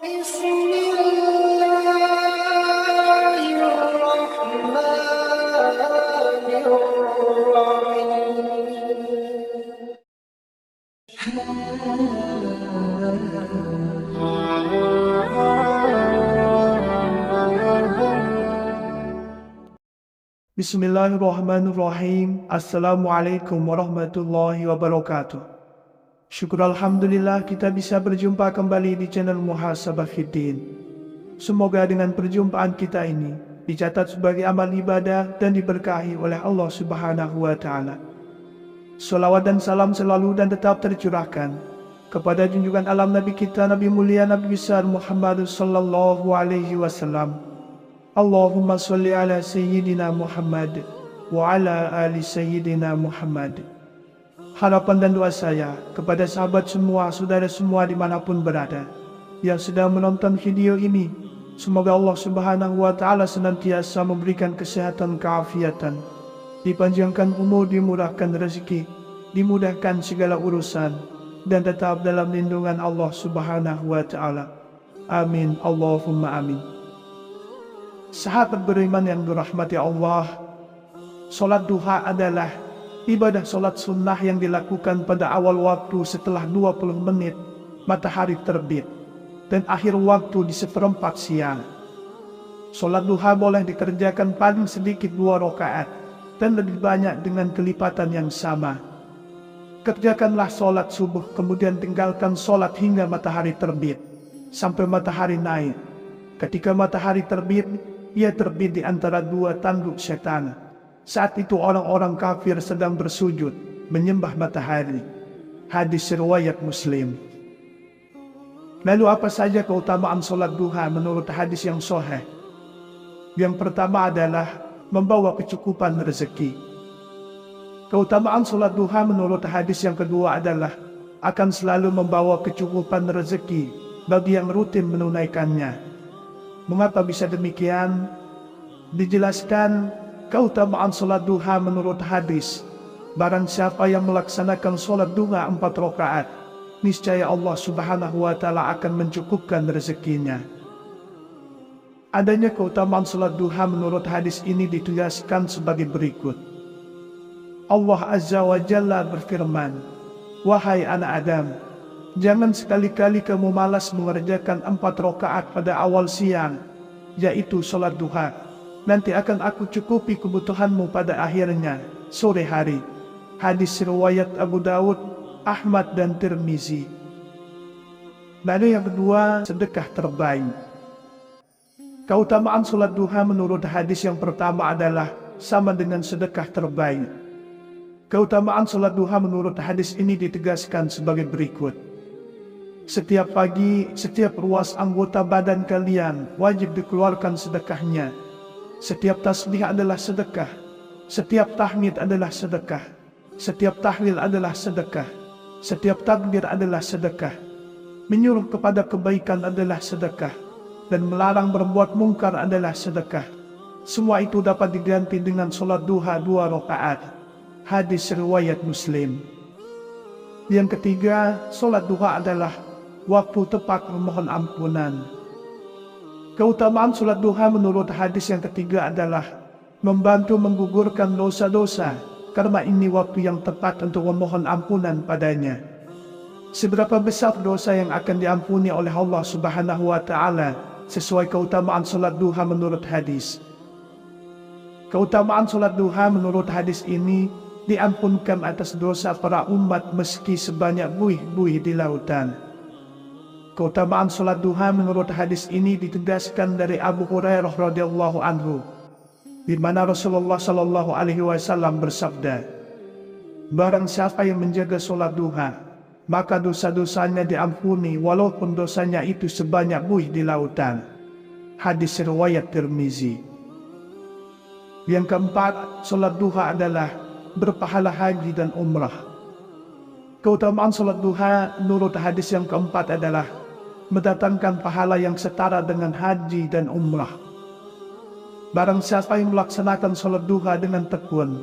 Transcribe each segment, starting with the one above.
بسم الله الرحمن الرحيم. Bismillahirrahmanirrahim. Assalamualaikum warahmatullahi wabarakatuh. Syukur Alhamdulillah kita bisa berjumpa kembali di channel Muhasabah Fiddin. Semoga dengan perjumpaan kita ini dicatat sebagai amal ibadah dan diberkahi oleh Allah Subhanahu wa Ta'ala. Salawat dan salam selalu dan tetap tercurahkan kepada junjungan alam Nabi kita, Nabi mulia, Nabi besar Muhammad sallallahu alaihi wasallam. Allahumma salli ala Sayyidina Muhammad wa ala ali Sayyidina Muhammad. Harapan dan doa saya kepada sahabat semua, saudara semua dimanapun berada yang sedang menonton video ini, semoga Allah Subhanahu wa Ta'ala senantiasa memberikan kesehatan, keafiatan, dipanjangkan umur, dimurahkan rezeki, dimudahkan segala urusan, dan tetap dalam lindungan Allah Subhanahu wa Ta'ala. Amin, Allahumma amin. Sahabat beriman yang dirahmati Allah, solat duha adalah ibadah solat sunnah yang dilakukan pada awal waktu setelah 20 menit matahari terbit dan akhir waktu di seperempat siang. Solat duha boleh dikerjakan paling sedikit 2 rakaat dan lebih banyak dengan kelipatan yang sama. Kerjakanlah solat subuh, kemudian tinggalkan solat hingga matahari terbit sampai matahari naik. Ketika matahari terbit, ia terbit di antara 2 tanduk setan. Saat itu orang-orang kafir sedang bersujud menyembah matahari. Hadis riwayat Muslim. Lalu apa saja keutamaan solat duha menurut hadis yang sahih? Yang pertama adalah membawa kecukupan rezeki. Keutamaan solat duha menurut hadis yang kedua adalah akan selalu membawa kecukupan rezeki bagi yang rutin menunaikannya. Mengapa bisa demikian? Dijelaskan keutamaan solat duha menurut hadis. Barang siapa yang melaksanakan solat duha 4 rakaat, niscaya Allah Subhanahu wa Ta'ala akan mencukupkan rezekinya. Adanya keutamaan solat duha menurut hadis ini dituliskan sebagai berikut. Allah Azza wa Jalla berfirman, "Wahai anak Adam, jangan sekali-kali kamu malas mengerjakan 4 rakaat pada awal siang, yaitu solat duha. Nanti akan aku cukupi kebutuhanmu pada akhirnya, sore hari." Hadis riwayat Abu Dawud, Ahmad dan Tirmizi. Lalu yang kedua, sedekah terbaik. Keutamaan solat duha menurut hadis yang pertama adalah sama dengan sedekah terbaik. Keutamaan solat duha menurut hadis ini ditegaskan sebagai berikut. Setiap pagi, setiap ruas anggota badan kalian wajib dikeluarkan sedekahnya. Setiap tasbih adalah sedekah. Setiap tahmid adalah sedekah. Setiap tahlil adalah sedekah. Setiap takbir adalah sedekah. Menyuruh kepada kebaikan adalah sedekah. Dan melarang berbuat mungkar adalah sedekah. Semua itu dapat diganti dengan solat duha 2 rakaat. Hadis riwayat Muslim. Yang ketiga, solat duha adalah waktu tepat memohon ampunan. Keutamaan solat duha menurut hadis yang ketiga adalah membantu menggugurkan dosa-dosa, karena ini waktu yang tepat untuk memohon ampunan padanya. Seberapa besar dosa yang akan diampuni oleh Allah Subhanahu wa Ta'ala sesuai keutamaan solat duha menurut hadis. Keutamaan solat duha menurut hadis ini diampunkan atas dosa para umat meski sebanyak buih-buih di lautan. Keutamaan solat duha menurut hadis ini ditegaskan dari Abu Hurairah radhiyallahu anhu, di mana Rasulullah sallallahu alaihi wasallam bersabda, "Barang siapa yang menjaga solat duha, maka dosa-dosanya diampuni walaupun dosanya itu sebanyak buih di lautan." Hadis riwayat Tirmizi. Yang keempat, solat duha adalah berpahala haji dan umrah. Keutamaan solat duha menurut hadis yang keempat adalah mendatangkan pahala yang setara dengan haji dan umrah. Barang siapa yang melaksanakan solat duha dengan tekun,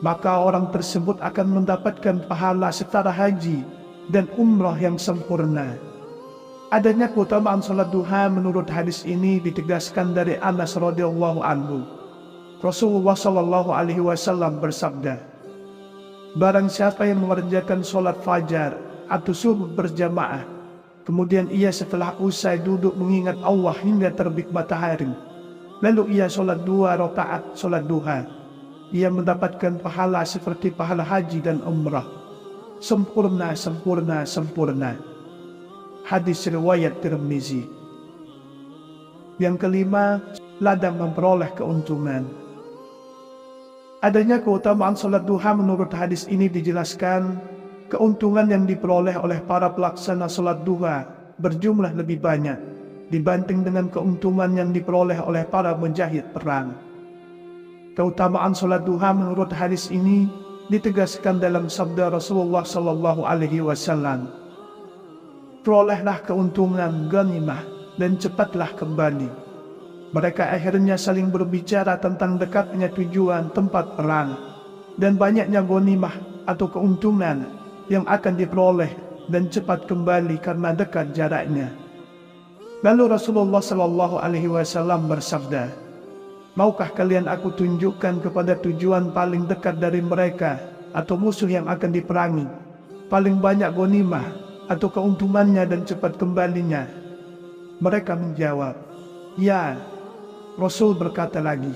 maka orang tersebut akan mendapatkan pahala setara haji dan umrah yang sempurna. Adanya keutamaan sholat duha menurut hadis ini ditegaskan dari Anas radhiyallahu anhu. Rasulullah Shallallahu Alaihi Wasallam bersabda, barang siapa yang mengerjakan sholat fajar atau subuh berjamaah, kemudian ia setelah usai duduk mengingat Allah hingga terbit matahari, lalu ia sholat 2 rakaat sholat duha, ia mendapatkan pahala seperti pahala haji dan umrah. Sempurna, sempurna, sempurna. Hadis riwayat Tirmizi. Yang kelima, ladang memperoleh keuntungan. Adanya keutamaan sholat duha menurut hadis ini dijelaskan, keuntungan yang diperoleh oleh para pelaksana sholat duha berjumlah lebih banyak dibanding dengan keuntungan yang diperoleh oleh para mujahid perang. Keutamaan sholat duha menurut hadis ini ditegaskan dalam sabda Rasulullah Sallallahu Alaihi Wasallam, perolehlah keuntungan ghanimah dan cepatlah kembali. Mereka akhirnya saling berbicara tentang dekatnya tujuan tempat perang dan banyaknya ghanimah atau keuntungan yang akan diperoleh dan cepat kembali karena dekat jaraknya. Lalu Rasulullah Sallallahu Alaihi Wasallam bersabda, maukah kalian aku tunjukkan kepada tujuan paling dekat dari mereka atau musuh yang akan diperangi, paling banyak ghanimah atau keuntungannya dan cepat kembalinya? Mereka menjawab, ya. Rasul berkata lagi,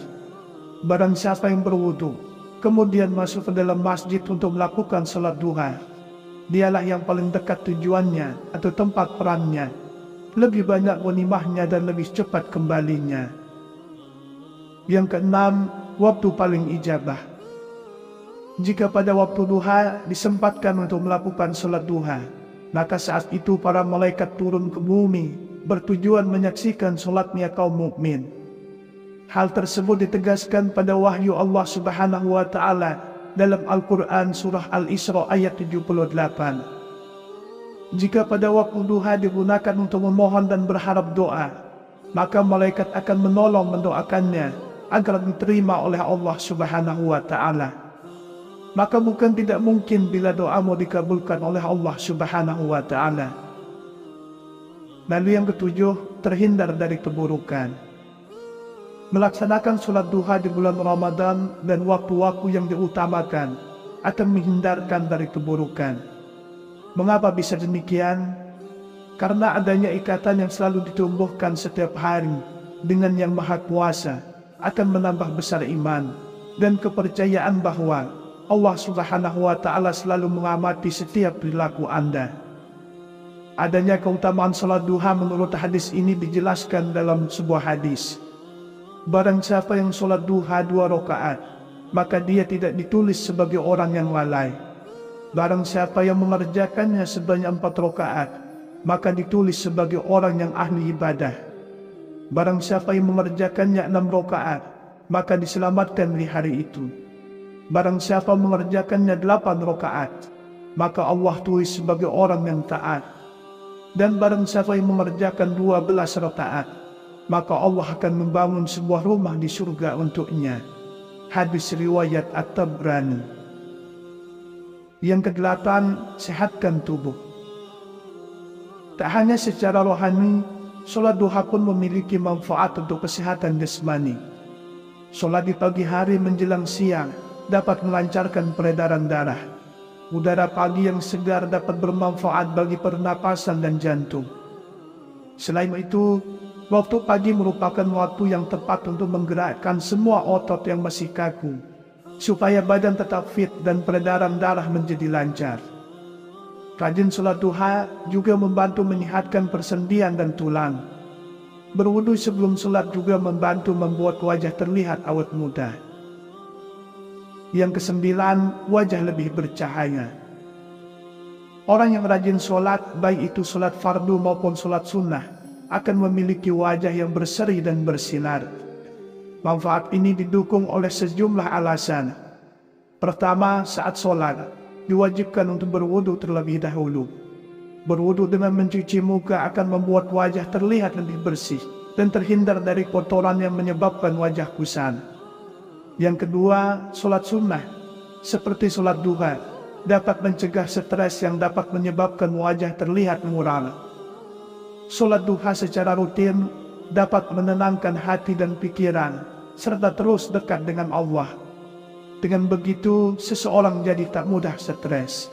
barang siapa yang berwudu kemudian masuk ke dalam masjid untuk melakukan salat duha, dialah yang paling dekat tujuannya atau tempat perangnya, lebih banyak ghanimahnya dan lebih cepat kembalinya. Yang keenam, waktu paling ijabah. Jika pada waktu duha disempatkan untuk melakukan salat duha, maka saat itu para malaikat turun ke bumi bertujuan menyaksikan salatnya kaum mukmin. Hal tersebut ditegaskan pada wahyu Allah Subhanahu wa Ta'ala dalam Al-Quran Surah Al-Isra ayat 78. Jika pada waktu duha digunakan untuk memohon dan berharap doa, maka malaikat akan menolong mendoakannya agar diterima oleh Allah Subhanahu wa Ta'ala. Maka bukan tidak mungkin bila doamu dikabulkan oleh Allah Subhanahu wa Ta'ala. Lalu yang ketujuh, terhindar dari keburukan. Melaksanakan sholat duha di bulan Ramadan dan waktu-waktu yang diutamakan akan menghindarkan dari keburukan. Mengapa bisa demikian? Karena adanya ikatan yang selalu ditumbuhkan setiap hari dengan Yang Maha Kuasa akan menambah besar iman dan kepercayaan bahwa Allah Subhanahu wa Ta'ala selalu mengamati setiap perilaku Anda. Adanya keutamaan sholat duha menurut hadis ini dijelaskan dalam sebuah hadis. Barang siapa yang sholat duha 2 rakaat, maka dia tidak ditulis sebagai orang yang lalai. Barang siapa yang mengerjakannya sebanyak 4 rakaat, maka ditulis sebagai orang yang ahli ibadah. Barang siapa yang mengerjakannya 6 rakaat, maka diselamatkan di hari itu. Barang siapa mengerjakannya 8 rakaat, maka Allah tulis sebagai orang yang taat. Dan barang siapa yang mengerjakan 12 rakaat, maka Allah akan membangun sebuah rumah di surga untuknya. Hadis riwayat At-Tabrani. Yang kedelapan, sehatkan tubuh. Tak hanya secara rohani, sholat duha pun memiliki manfaat untuk kesehatan jasmani. Sholat di pagi hari menjelang siang dapat melancarkan peredaran darah. Udara pagi yang segar dapat bermanfaat bagi pernapasan dan jantung. Selain itu, waktu pagi merupakan waktu yang tepat untuk menggerakkan semua otot yang masih kaku, supaya badan tetap fit dan peredaran darah menjadi lancar. Rajin sholat duha juga membantu menyehatkan persendian dan tulang. Berwudu sebelum sholat juga membantu membuat wajah terlihat awet muda. Yang kesembilan, wajah lebih bercahaya. Orang yang rajin sholat, baik itu sholat fardu maupun sholat sunnah, akan memiliki wajah yang berseri dan bersinar. Manfaat ini didukung oleh sejumlah alasan. Pertama, saat sholat diwajibkan untuk berwudu terlebih dahulu. Berwudu dengan mencuci muka akan membuat wajah terlihat lebih bersih dan terhindar dari kotoran yang menyebabkan wajah kusam. Yang kedua, sholat sunnah seperti sholat duha dapat mencegah stres yang dapat menyebabkan wajah terlihat muram. Sholat duha secara rutin dapat menenangkan hati dan pikiran, serta terus dekat dengan Allah. Dengan begitu, seseorang jadi tak mudah stres.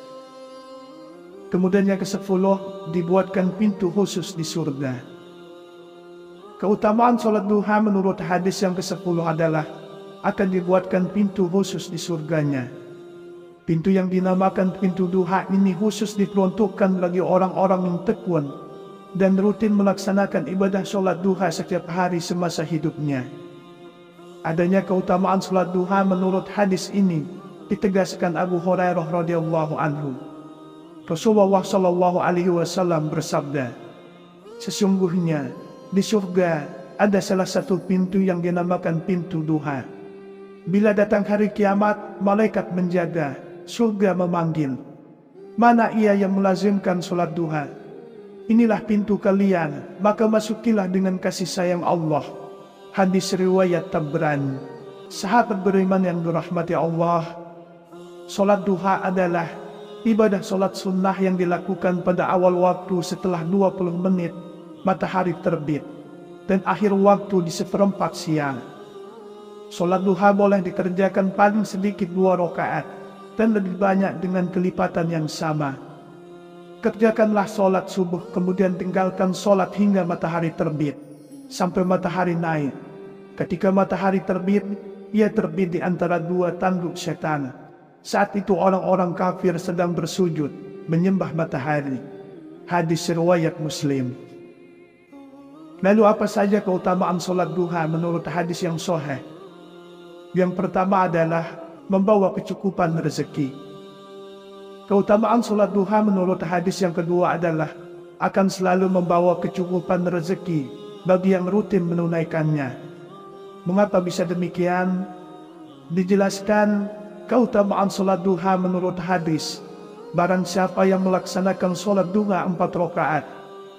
Kemudian yang ke-10, dibuatkan pintu khusus di surga. Keutamaan sholat duha menurut hadis yang ke-10 adalah akan dibuatkan pintu khusus di surganya. Pintu yang dinamakan pintu duha ini khusus diperuntukkan bagi orang-orang yang tekun dan rutin melaksanakan ibadah sholat duha setiap hari semasa hidupnya. Adanya keutamaan sholat duha menurut hadis ini ditegaskan Abu Hurairah radhiyallahu anhu. Rasulullah Shallallahu Alaihi Wasallam bersabda, sesungguhnya di surga ada salah satu pintu yang dinamakan pintu duha. Bila datang hari kiamat, malaikat menjaga, surga memanggil, mana ia yang melazimkan sholat duha? Inilah pintu kalian, maka masukilah dengan kasih sayang Allah. Hadis riwayat Tabrani. Sahabat beriman yang dirahmati Allah, sholat duha adalah ibadah sholat sunnah yang dilakukan pada awal waktu setelah 20 menit matahari terbit dan akhir waktu di seperempat siang. Sholat duha boleh dikerjakan paling sedikit 2 rakaat dan lebih banyak dengan kelipatan yang sama. Kerjakanlah sholat subuh, kemudian tinggalkan sholat hingga matahari terbit sampai matahari naik. Ketika matahari terbit, ia terbit di antara 2 tanduk setan. Saat itu orang-orang kafir sedang bersujud menyembah matahari. Hadis riwayat Muslim. Lalu apa saja keutamaan sholat duha menurut hadis yang sahih? Yang pertama adalah membawa kecukupan rezeki. Keutamaan sholat duha menurut hadis yang kedua adalah akan selalu membawa kecukupan rezeki bagi yang rutin menunaikannya. Mengapa bisa demikian? Dijelaskan keutamaan sholat duha menurut hadis, barang siapa yang melaksanakan sholat duha 4 rakaat,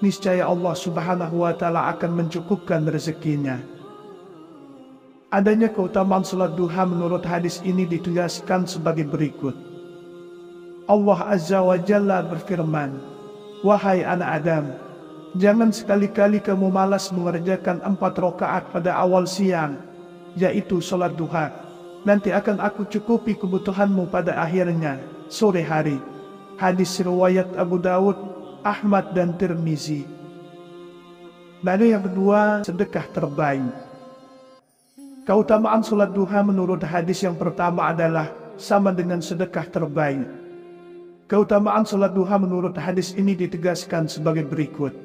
niscaya Allah Subhanahu wa Ta'ala akan mencukupkan rezekinya. Adanya keutamaan sholat duha menurut hadis ini ditegaskan sebagai berikut. Allah Azza wa Jalla berfirman, wahai anak Adam, jangan sekali-kali kamu malas mengerjakan 4 rakaat pada awal siang, yaitu sholat duha. Nanti akan aku cukupi kebutuhanmu pada akhirnya, sore hari. Hadis riwayat Abu Dawud, Ahmad dan Tirmizi. Lalu yang kedua, sedekah terbaik. Keutamaan sholat duha menurut hadis yang pertama adalah sama dengan sedekah terbaik. Keutamaan sholat duha menurut hadis ini ditegaskan sebagai berikut.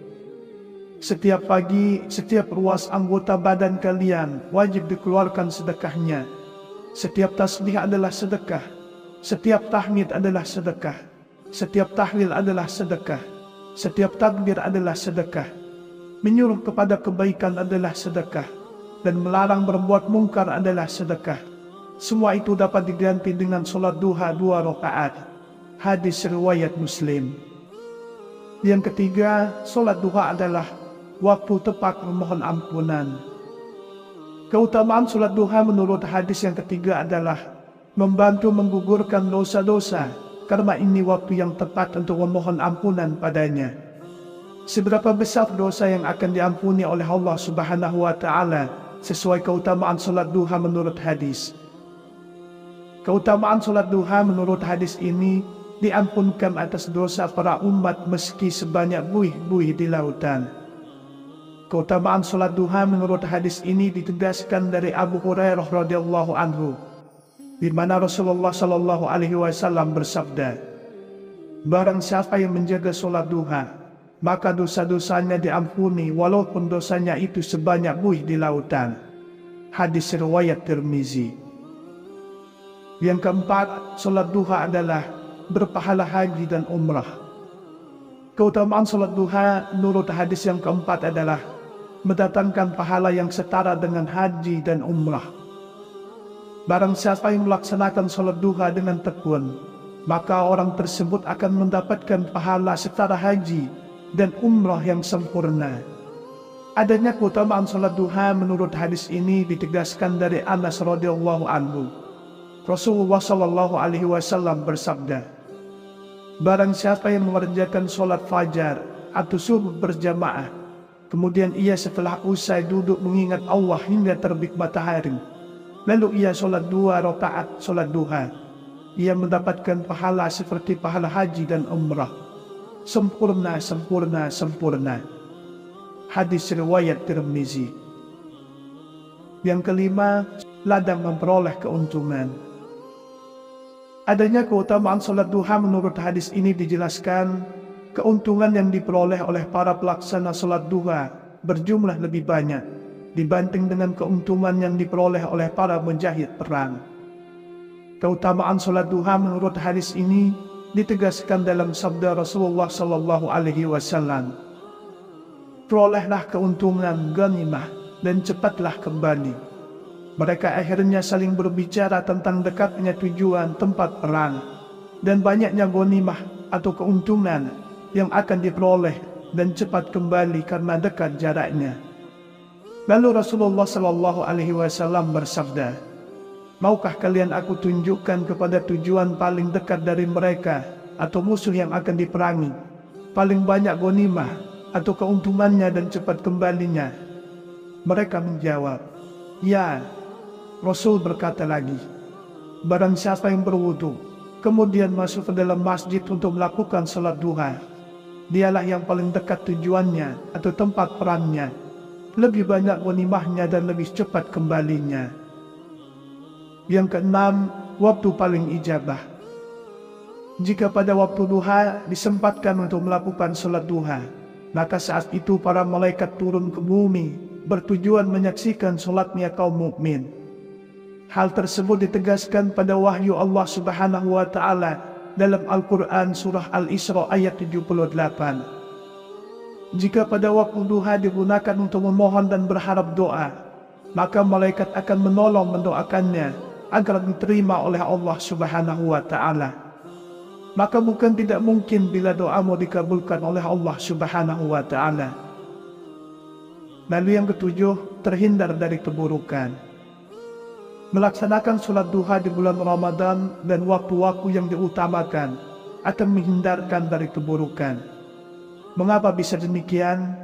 Setiap pagi, setiap ruas anggota badan kalian wajib dikeluarkan sedekahnya. Setiap tasbih adalah sedekah, setiap tahmid adalah sedekah, setiap tahlil adalah sedekah, setiap takbir adalah sedekah, menyuruh kepada kebaikan adalah sedekah, dan melarang berbuat mungkar adalah sedekah. Semua itu dapat diganti dengan sholat duha 2 rakaat. Hadis riwayat Muslim. Yang ketiga, sholat duha adalah waktu tepat memohon ampunan. Keutamaan sholat duha menurut hadis yang ketiga adalah membantu menggugurkan dosa-dosa, karena ini waktu yang tepat untuk memohon ampunan padanya. Seberapa besar dosa yang akan diampuni oleh Allah Subhanahu wa Ta'ala sesuai keutamaan sholat duha menurut hadis. Keutamaan sholat duha menurut hadis ini diampunkan atas dosa para umat meski sebanyak buih-buih di lautan. Keutamaan sholat duha menurut hadis ini ditegaskan dari Abu Hurairah radhiyallahu anhu, di mana Rasulullah Shallallahu Alaihi Wasallam bersabda, barang siapa yang menjaga sholat duha, maka dosa-dosanya diampuni walaupun dosanya itu sebanyak buih di lautan. Hadis riwayat Tirmizi. Yang keempat, sholat duha adalah berpahala haji dan umrah. Keutamaan sholat duha menurut hadis yang keempat adalah mendatangkan pahala yang setara dengan haji dan umrah. Barang siapa yang melaksanakan sholat duha dengan tekun, maka orang tersebut akan mendapatkan pahala setara haji dan umrah yang sempurna. Adanya keutamaan sholat duha menurut hadis ini ditegaskan dari Anas radhiyallahu anhu. Rasulullah Shallallahu Alaihi Wasallam bersabda, barang siapa yang mengerjakan sholat fajar atau subuh berjamaah Kemudian ia setelah usai duduk mengingat Allah hingga terbit matahari. Lalu ia solat 2 rakaat solat duha. Ia mendapatkan pahala seperti pahala haji dan umrah. Sempurna, sempurna, sempurna. Hadis riwayat Tirmizi. Yang kelima, ladang memperoleh keuntungan. Adanya keutamaan solat duha menurut hadis ini dijelaskan, keuntungan yang diperoleh oleh para pelaksana solat duha berjumlah lebih banyak dibanding dengan keuntungan yang diperoleh oleh para penjahit perang. Keutamaan solat duha menurut hadis ini ditegaskan dalam sabda Rasulullah Sallallahu Alaihi Wasallam, "Perolehlah keuntungan ghanimah dan cepatlah kembali." Mereka akhirnya saling berbicara tentang dekatnya tujuan tempat perang dan banyaknya ghanimah atau keuntungan yang akan diperoleh dan cepat kembali karena dekat jaraknya. Lalu Rasulullah Sallallahu Alaihi Wasallam bersabda, "Maukah kalian aku tunjukkan kepada tujuan paling dekat dari mereka atau musuh yang akan diperangi, paling banyak ghanimah atau keuntungannya dan cepat kembalinya?" Mereka menjawab, "Ya." Rasul berkata lagi, "Barang siapa yang berwudu, kemudian masuk ke dalam masjid untuk melakukan salat duha, dialah yang paling dekat tujuannya atau tempat perannya, lebih banyak ghanimahnya dan lebih cepat kembalinya." Yang keenam, waktu paling ijabah. Jika pada waktu duha disempatkan untuk melakukan salat duha, maka saat itu para malaikat turun ke bumi bertujuan menyaksikan salatnya kaum mukmin. Hal tersebut ditegaskan pada wahyu Allah Subhanahu wa Ta'ala dalam Al-Quran Surah Al-Isra ayat 78. Jika pada waktu duha digunakan untuk memohon dan berharap doa, maka malaikat akan menolong mendoakannya agar diterima oleh Allah Subhanahu wa Ta'ala. Maka bukan tidak mungkin bila doamu dikabulkan oleh Allah Subhanahu wa Ta'ala. Lalu yang ketujuh, terhindar dari keburukan. Melaksanakan sholat duha di bulan Ramadan dan waktu-waktu yang diutamakan akan menghindarkan dari keburukan. Mengapa bisa demikian?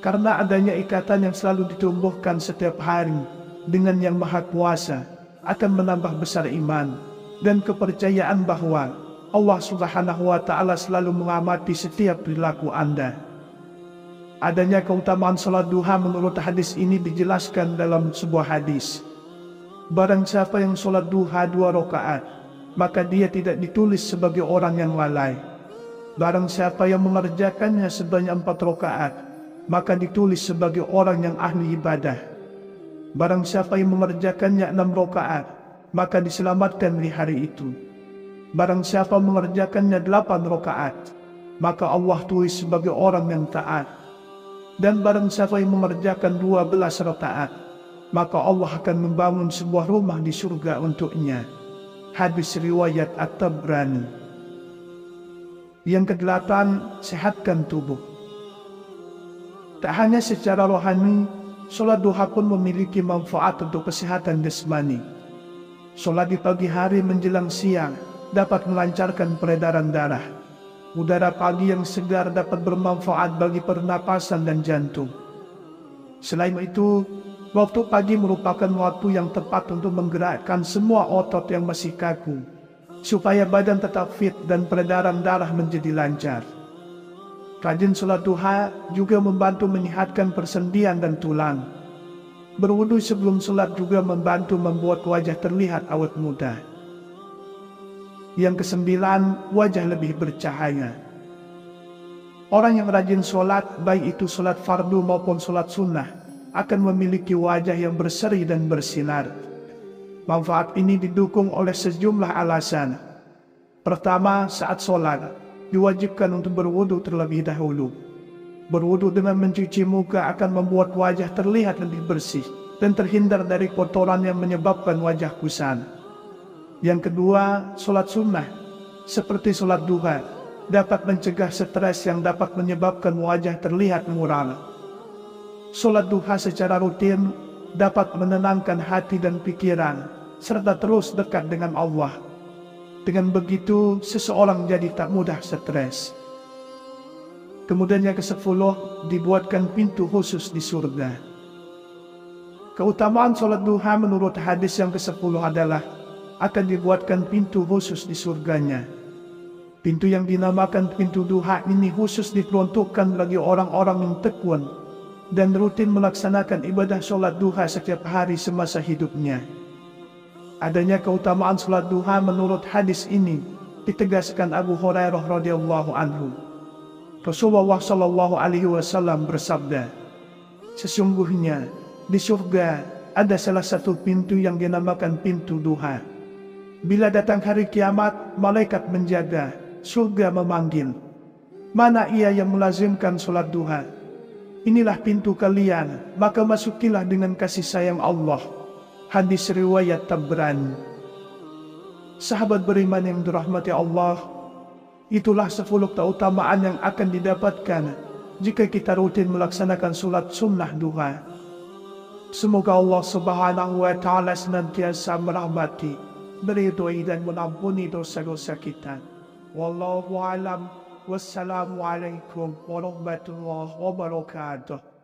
Karena adanya ikatan yang selalu ditumbuhkan setiap hari dengan Yang Maha Kuasa akan menambah besar iman dan kepercayaan bahwa Allah Subhanahu wa Ta'ala selalu mengamati setiap perilaku Anda. Adanya keutamaan sholat duha menurut hadis ini dijelaskan dalam sebuah hadis. Barang siapa yang sholat duha 2 rakaat, maka dia tidak ditulis sebagai orang yang lalai. Barang siapa yang mengerjakannya sebanyak 4 rakaat, maka ditulis sebagai orang yang ahli ibadah. Barang siapa yang mengerjakannya 6 rakaat, maka diselamatkan di hari itu. Barang siapa mengerjakannya 8 rakaat, maka Allah tulis sebagai orang yang taat. Dan barang siapa yang mengerjakan 12 rakaat, maka Allah akan membangun sebuah rumah di surga untuknya. Hadis riwayat At-Tabrani. Yang kedelapan, sehatkan tubuh. Tak hanya secara rohani, sholat duha pun memiliki manfaat untuk kesehatan jasmani. Sholat di pagi hari menjelang siang dapat melancarkan peredaran darah. Udara pagi yang segar dapat bermanfaat bagi pernapasan dan jantung. Selain itu, waktu pagi merupakan waktu yang tepat untuk menggerakkan semua otot yang masih kaku, supaya badan tetap fit dan peredaran darah menjadi lancar. Rajin sholat duha juga membantu menyehatkan persendian dan tulang. Berwudu sebelum sholat juga membantu membuat wajah terlihat awet muda. Yang kesembilan, wajah lebih bercahaya. Orang yang rajin sholat, baik itu sholat fardu maupun sholat sunnah, akan memiliki wajah yang berseri dan bersinar. Manfaat ini didukung oleh sejumlah alasan. Pertama, saat sholat, diwajibkan untuk berwudu terlebih dahulu. Berwudu dengan mencuci muka akan membuat wajah terlihat lebih bersih dan terhindar dari kotoran yang menyebabkan wajah kusam. Yang kedua, sholat sunnah, seperti sholat duha, dapat mencegah stres yang dapat menyebabkan wajah terlihat muram. Sholat duha secara rutin dapat menenangkan hati dan pikiran, serta terus dekat dengan Allah. Dengan begitu, seseorang jadi tak mudah stres. Kemudian yang ke-10, dibuatkan pintu khusus di surga. Keutamaan sholat duha menurut hadis yang ke-10 adalah akan dibuatkan pintu khusus di surganya. Pintu yang dinamakan pintu duha ini khusus diperuntukkan bagi orang-orang yang tekun dan rutin melaksanakan ibadah sholat duha setiap hari semasa hidupnya. Adanya keutamaan sholat duha menurut hadis ini ditegaskan Abu Hurairah radhiyallahu anhu. Rasulullah Shallallahu Alaihi Wasallam bersabda, sesungguhnya di surga ada salah satu pintu yang dinamakan pintu duha. Bila datang hari kiamat, malaikat menjaga, surga memanggil, mana ia yang melazimkan sholat duha? Inilah pintu kalian, maka masukilah dengan kasih sayang Allah. Hadis riwayat Tabrani. Sahabat beriman yang dirahmati Allah, itulah 10 keutamaan yang akan didapatkan jika kita rutin melaksanakan sholat sunnah duha. Semoga Allah Subhanahu wa Ta'ala senantiasa merahmati, meridhoi dan mengampuni dosa-dosa kita. Wallahu a'lam. Wassalamualaikum warahmatullahi wabarakatuh.